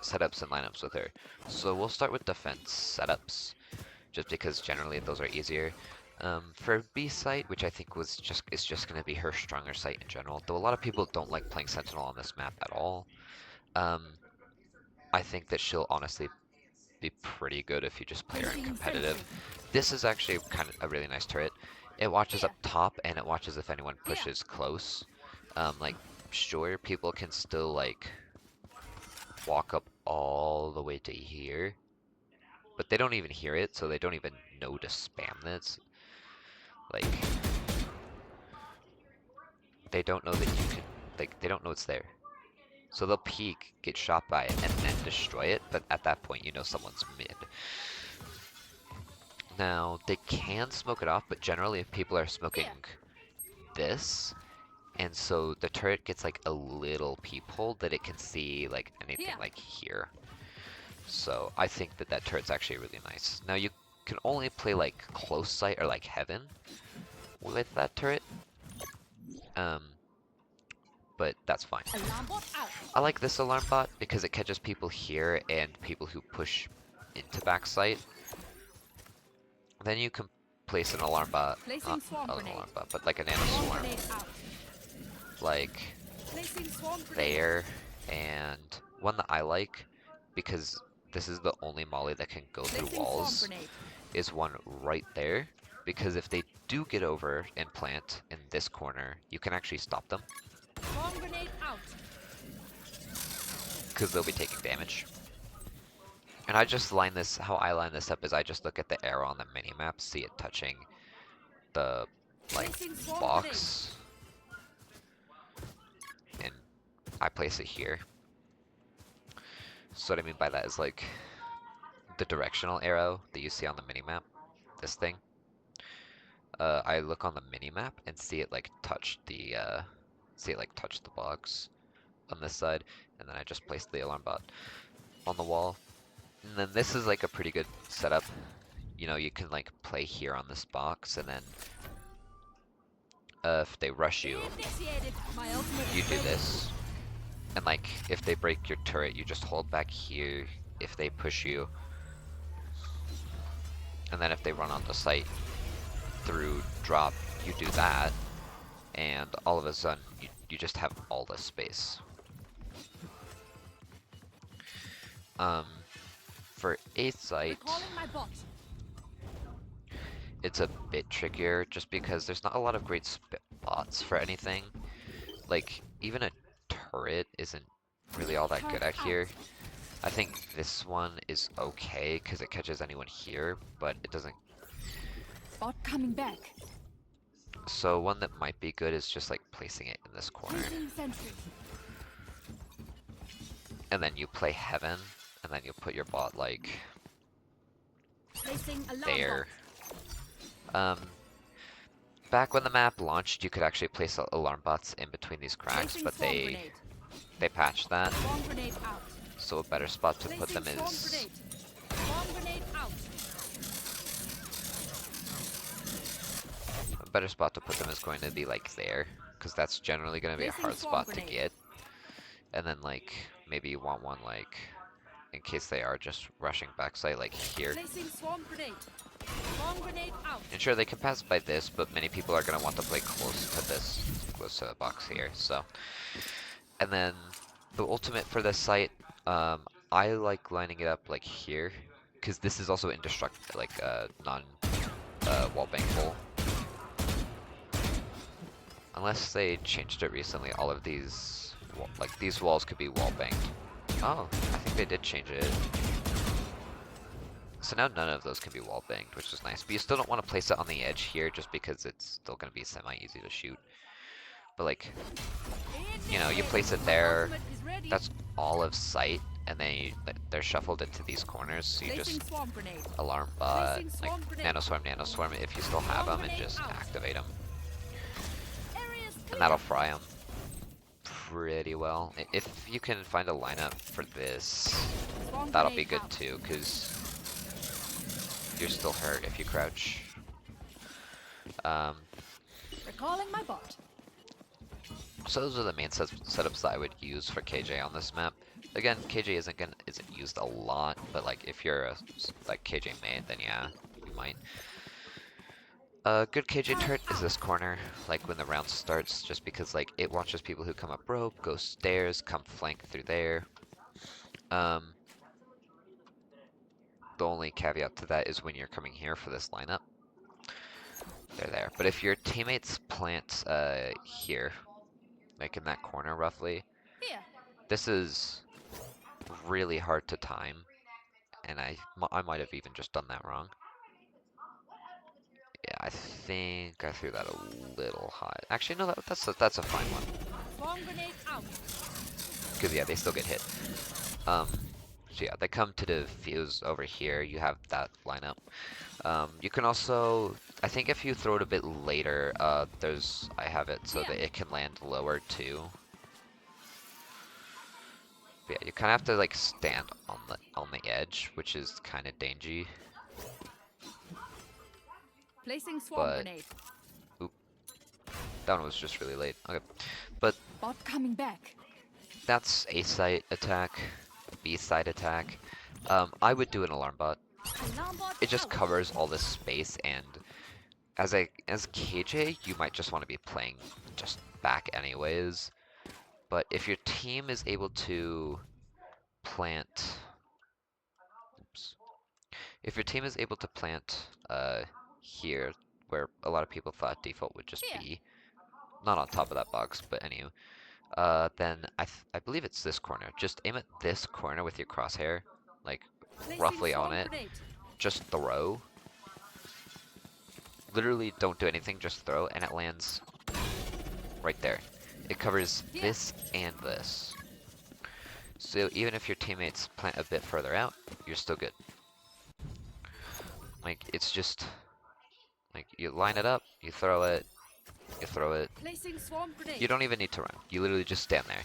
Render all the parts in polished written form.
setups and lineups with her. So we'll start with defense setups, just because generally those are easier. For B site, which I think is just going to be her stronger site in general, though a lot of people don't like playing Sentinel on this map at all. I think that she'll honestly be pretty good if you just play her in competitive. This is actually kind of a really nice turret. It watches up top and it watches if anyone pushes close. Like, sure, people can still like walk up all the way to here, but they don't even hear it, so they don't even know to spam this. Like, they don't know that you can, like, they don't know it's there. So they'll peek, get shot by it, and then destroy it, but at that point you know someone's mid. Now, they can smoke it off, but generally if people are smoking this, and so the turret gets like a little peephole that it can see like anything like here. So I think that that turret's actually really nice. Now you can only play like close sight or like heaven with that turret. But that's fine. I like this alarm bot because it catches people here and people who push into backside. Then you can place an alarm bot, not an alarm bot, but like a nano swarm, like there, and one that I like because this is the only molly that can go through walls is one right there, because if they do get over and plant in this corner, you can actually stop them because they'll be taking damage. And I just line this, how I line this up is I just look at the arrow on the minimap, see it touching the like box, and I place it here. So what I mean by that is like the directional arrow that you see on the minimap, this thing. I look on the minimap and see it like touch the box on this side, and then I just place the alarm bot on the wall. And then this is like a pretty good setup. You know, you can like play here on this box, and then if they rush you, you do this. And like, if they break your turret, you just hold back here if they push you. And then if they run on the site through drop, you do that. And all of a sudden, you just have all this space. For A site, it's a bit trickier just because there's not a lot of great spots for anything. Like, even a turret isn't really all that good at here. I think this one is okay because it catches anyone here, but it doesn't. Bot coming back. So one that might be good is just like placing it in this corner. And then you play heaven, and then you put your bot like there. Back when the map launched, you could actually place alarm bots in between these cracks, but they patched that. So a better spot to put them is going to be like there, because that's generally going to be a hard spot to get. And then like maybe you want one like in case they are just rushing backside like here. And sure, they can pass by this, but many people are going to want to play close to the box here. So, and then the ultimate for this site, I like lining it up like here, because this is also indestructible, like non wall bangable. Unless they changed it recently, all of these these walls could be wall banged. Oh, I think they did change it. So now none of those can be wall banged, which is nice. But you still don't want to place it on the edge here just because it's still going to be semi-easy to shoot. But like, you know, you place it there, that's all of sight, and then they're shuffled into these corners, so you just alarm bot, like nano swarm if you still have them, and just activate them. And that'll fry them pretty well. If you can find a lineup for this, that'll be good too, because you're still hurt if you crouch. Recalling my bot. So those are the main setups that I would use for KJ on this map. Again, KJ isn't used a lot, but like if you're a like KJ main, then yeah, you might. A good KJ turret is this corner, like when the round starts, just because like it watches people who come up rope, go stairs, come flank through there. Um, the only caveat to that is when you're coming here for this lineup, they're there. But if your teammates plant here, like in that corner roughly, Here. this is really hard to time, and I might have even just done that wrong. Yeah, I think I threw that a little high. Actually, no, that's a fine one. Swarm grenade out. Because yeah, they still get hit. So yeah, they come to defuse over here. You have that lineup. You can also, I think if you throw it a bit later, I have it so that it can land lower too. But yeah, you kind of have to like stand on the edge, which is kind of dangy. Placing swarm But grenade. oop, that one was just really late. Okay, but Bot coming back. that's A site attack, B site attack. I would do an alarm bot. Alarm bot It just out. covers all this space, and as KJ, you might just want to be playing just back anyways. But if your team is able to plant, oops, if your team is able to plant here, where a lot of people thought default would just Here. be, not on top of that box, but anyway, then I believe it's this corner. Just aim at this corner with your crosshair, like Placing roughly on swarm it. grenade. Just throw. Literally don't do anything, just throw, and it lands right there. It covers this and this. So even if your teammates plant a bit further out, you're still good. Like, it's just, like, you line it up, you throw it, you throw it. Placing swarm grenade. You don't even need to run. You literally just stand there.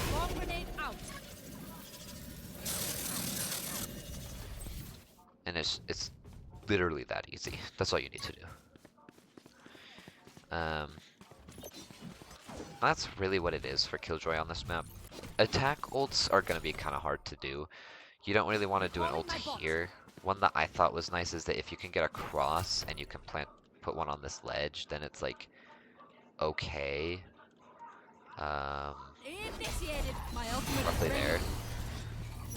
Swarm grenade out. And it's literally that easy. That's all you need to do. That's really what it is for Killjoy on this map. Attack ults are going to be kind of hard to do. You don't really want to do an ult here. One that I thought was nice is that if you can get across and you can put one on this ledge, then it's like, okay. Initiated. My ultimate Roughly is ready. there.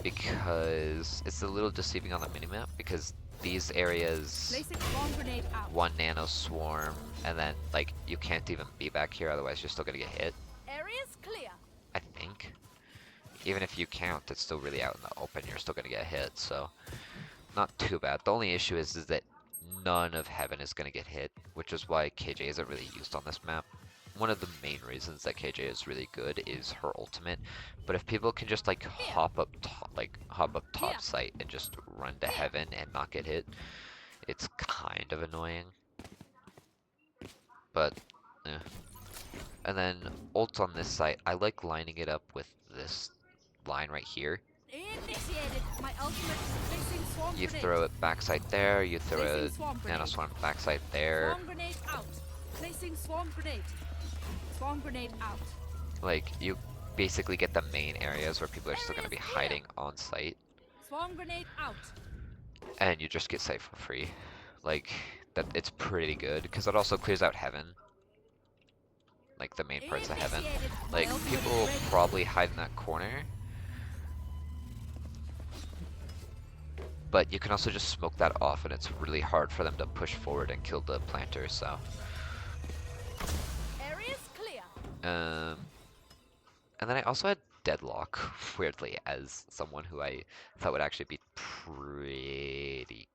Because it's a little deceiving on the minimap, because these areas, Placing swarm grenade out. 1 nano swarm, and then like you can't even be back here, otherwise you're still gonna get hit, Area's clear. I think. Even if you count, it's still really out in the open, you're still gonna get hit, so not too bad. The only issue is that none of heaven is gonna get hit, which is why KJ isn't really used on this map. One of the main reasons that KJ is really good is her ultimate, but if people can just like hop up top site and just run to heaven and not get hit, it's kind of annoying. But yeah. And then ults on this site, I like lining it up with this line right here. Initiated. My ultimate is placing swarm You grenade. throw it backside there, you throw Placing a swarm grenade. nano swarm backside there. Swarm grenade out. Placing swarm grenade. Swarm grenade out. Like, you basically get the main areas where people are still going to be hiding on site, Swarm grenade out. and you just get site for free. Like, that it's pretty good, because it also clears out heaven. Like, the main parts of heaven. Initiated. My Like, ultimate people is will ready. probably hide in that corner, but you can also just smoke that off, and it's really hard for them to push forward and kill the planter, so. Area's clear. And then I also had Deadlock, weirdly, as someone who I thought would actually be pretty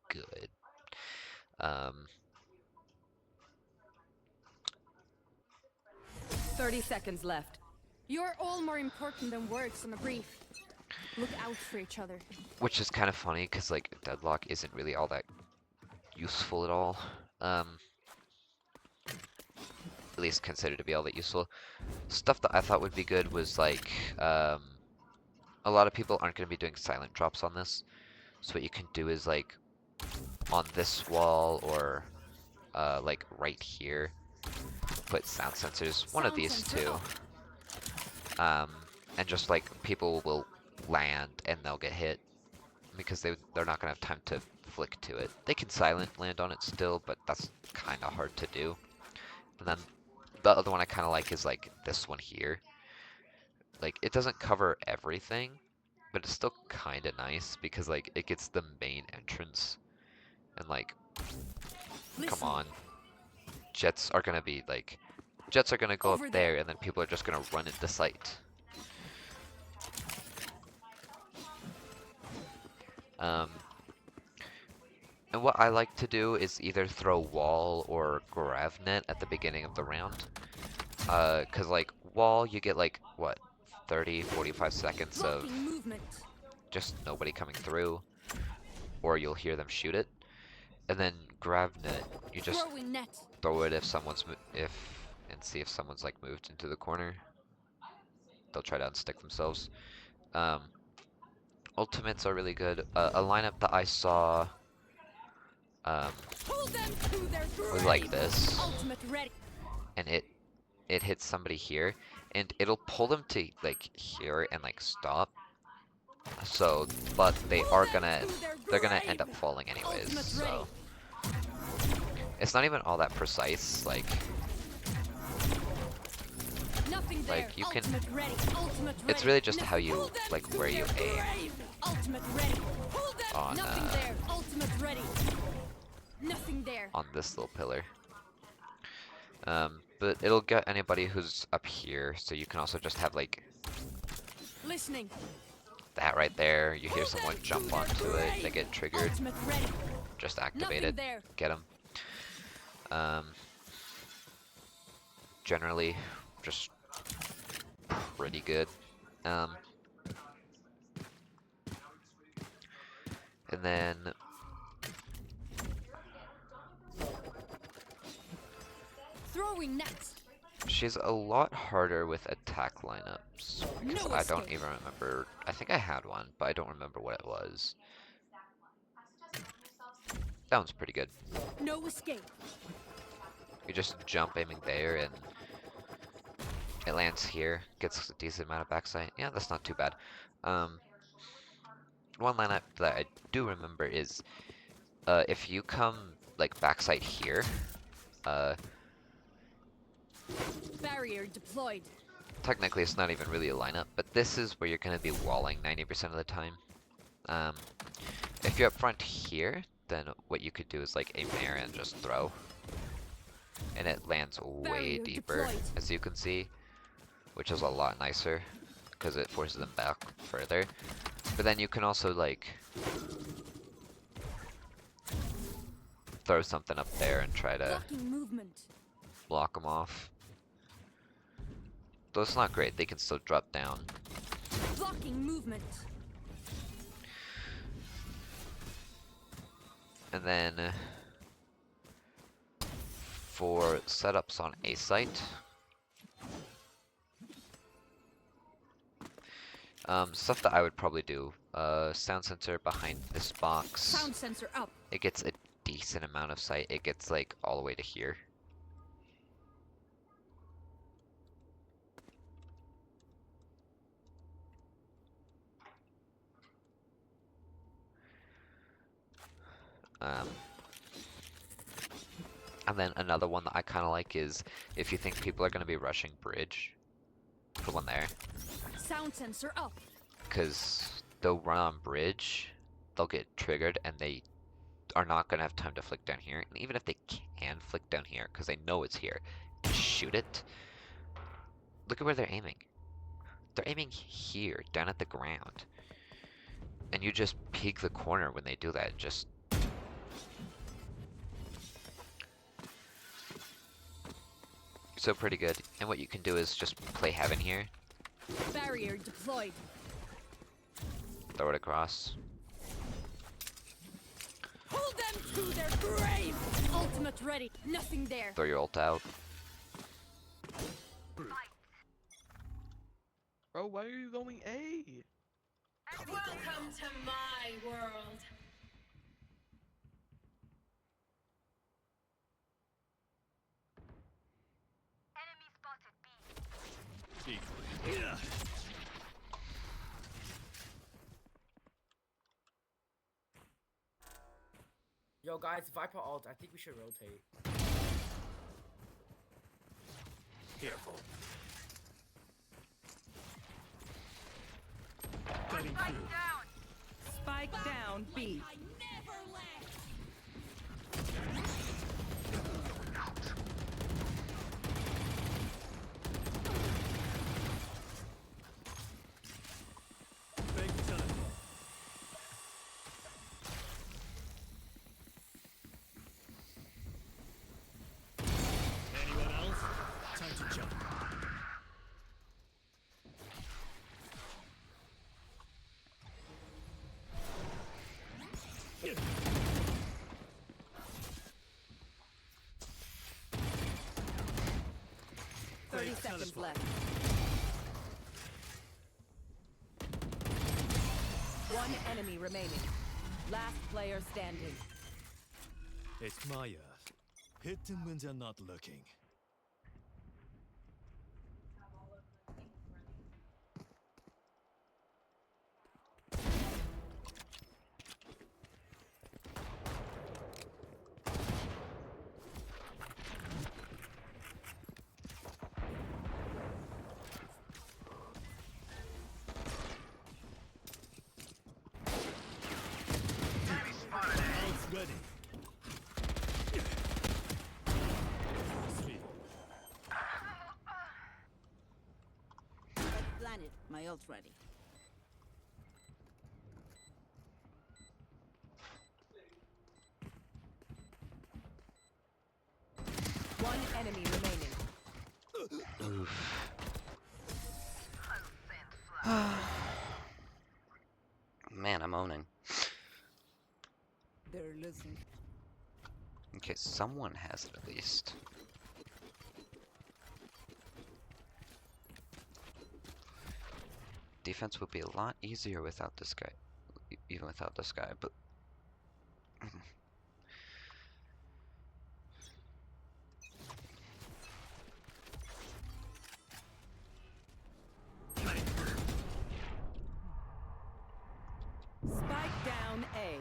good. 30 seconds left. You're all more important than words on a brief. Look out for each other. Which is kind of funny, because, like, Deadlock isn't really all that useful at all. At least considered to be all that useful. Stuff that I thought would be good was, like, a lot of people aren't going to be doing silent drops on this. So what you can do is, like, on this wall, or, like, right here, put sound sensors. One of Sound these sensor two. off. and just like people will land and they'll get hit because they're not gonna have time to flick to it. They can silent land on it still, but that's kind of hard to do. And then the other one I kind of like is like this one here. Like it doesn't cover everything, but it's still kind of nice because like it gets the main entrance. And like, come on, jets are gonna be like, jets are gonna go up there, and then people are just gonna run into sight. And what I like to do is either throw wall or grav net at the beginning of the round. Cause like wall, you get like what, 30, 45 seconds of just nobody coming through, or you'll hear them shoot it. And then grav net, you just throw it if someone's and see if someone's like moved into the corner. They'll try to unstick themselves. Ultimates are really good. A lineup that I saw was like this, and it hits somebody here, and it'll pull them to like here and like stop. So, but they're gonna end up falling anyways. So it's not even all that precise. Like you can. It's really just how you like where you aim on on this little pillar. But it'll get anybody who's up here, so you can also just have like that right there. You hear someone jump onto it, they get triggered, just activate it, get them. Generally, just pretty good. And then throwing nets. She's a lot harder with attack lineups because I don't even remember. I think I had one, but I don't remember what it was. That one's pretty good. No escape. You just jump aiming there and it lands here, gets a decent amount of backside. Yeah, that's not too bad. One lineup that I do remember is if you come like backside here, barrier deployed. Technically it's not even really a lineup, but this is where you're going to be walling 90% of the time. If you're up front here, then what you could do is like aim there and just throw. And it lands way deeper, as you can see, which is a lot nicer because it forces them back further. But then you can also like throw something up there and try to block them off. Though it's not great, they can still drop down. Blocking movement. And then for setups on A site, stuff that I would probably do, sound sensor behind this box. Sound sensor up. It gets a decent amount of sight. It gets like all the way to here. And then another one that I kind of like is if you think people are going to be rushing bridge, put one there. Sound sensor up. Because they'll run on bridge, they'll get triggered, and they are not going to have time to flick down here. And even if they can flick down here, because they know it's here, and shoot it, look at where they're aiming. They're aiming here, down at the ground. And you just peek the corner when they do that, just... So pretty good. And what you can do is just play heaven here. Barrier deployed. Throw it across. Hold them to their grave. Ultimate ready. Nothing there. Throw your ult out. Bro, why are you going A? Welcome to my world. Enemy spotted B. Yo, guys, Viper ult. I think we should rotate. Careful. Cutting through. Spike down B. I never left. Fake teleport. Anyone else? Time to jump. Thirty Fake seconds teleport. left. One enemy remaining. Last player standing. It's my earth. Hit them when they're not looking. Ult's ready. Sweet. Planet, my ult's ready. One enemy remaining. Man, I'm owning. They're losing. Okay, someone has it at least. Defense would be a lot easier without this guy. Even without this guy, but... Spike down A.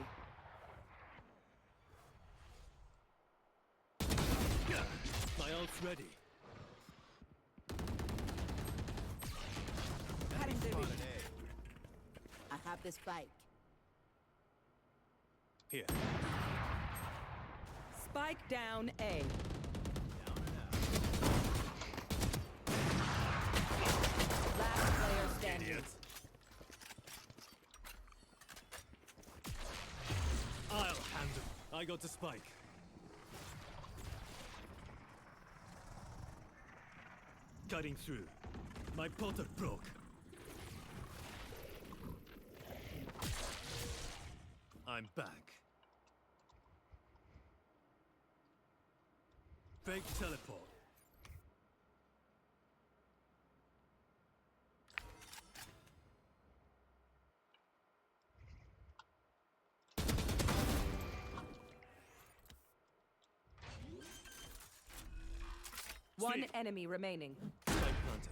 My ult's ready. Cutting the reach. I have the spike. Here. Spike down A. Last player standing. Idiot. I'll handle. I got the spike. Cutting through. My potter broke. I'm back. Fake teleport. One enemy remaining. Spike planted.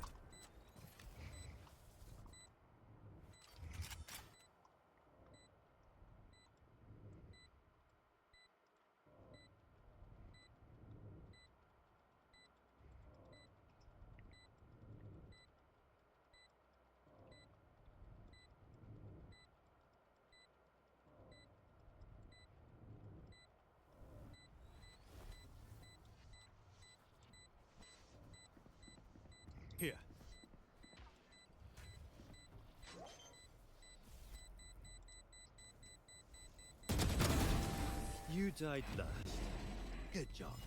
Here. You died last. Good job.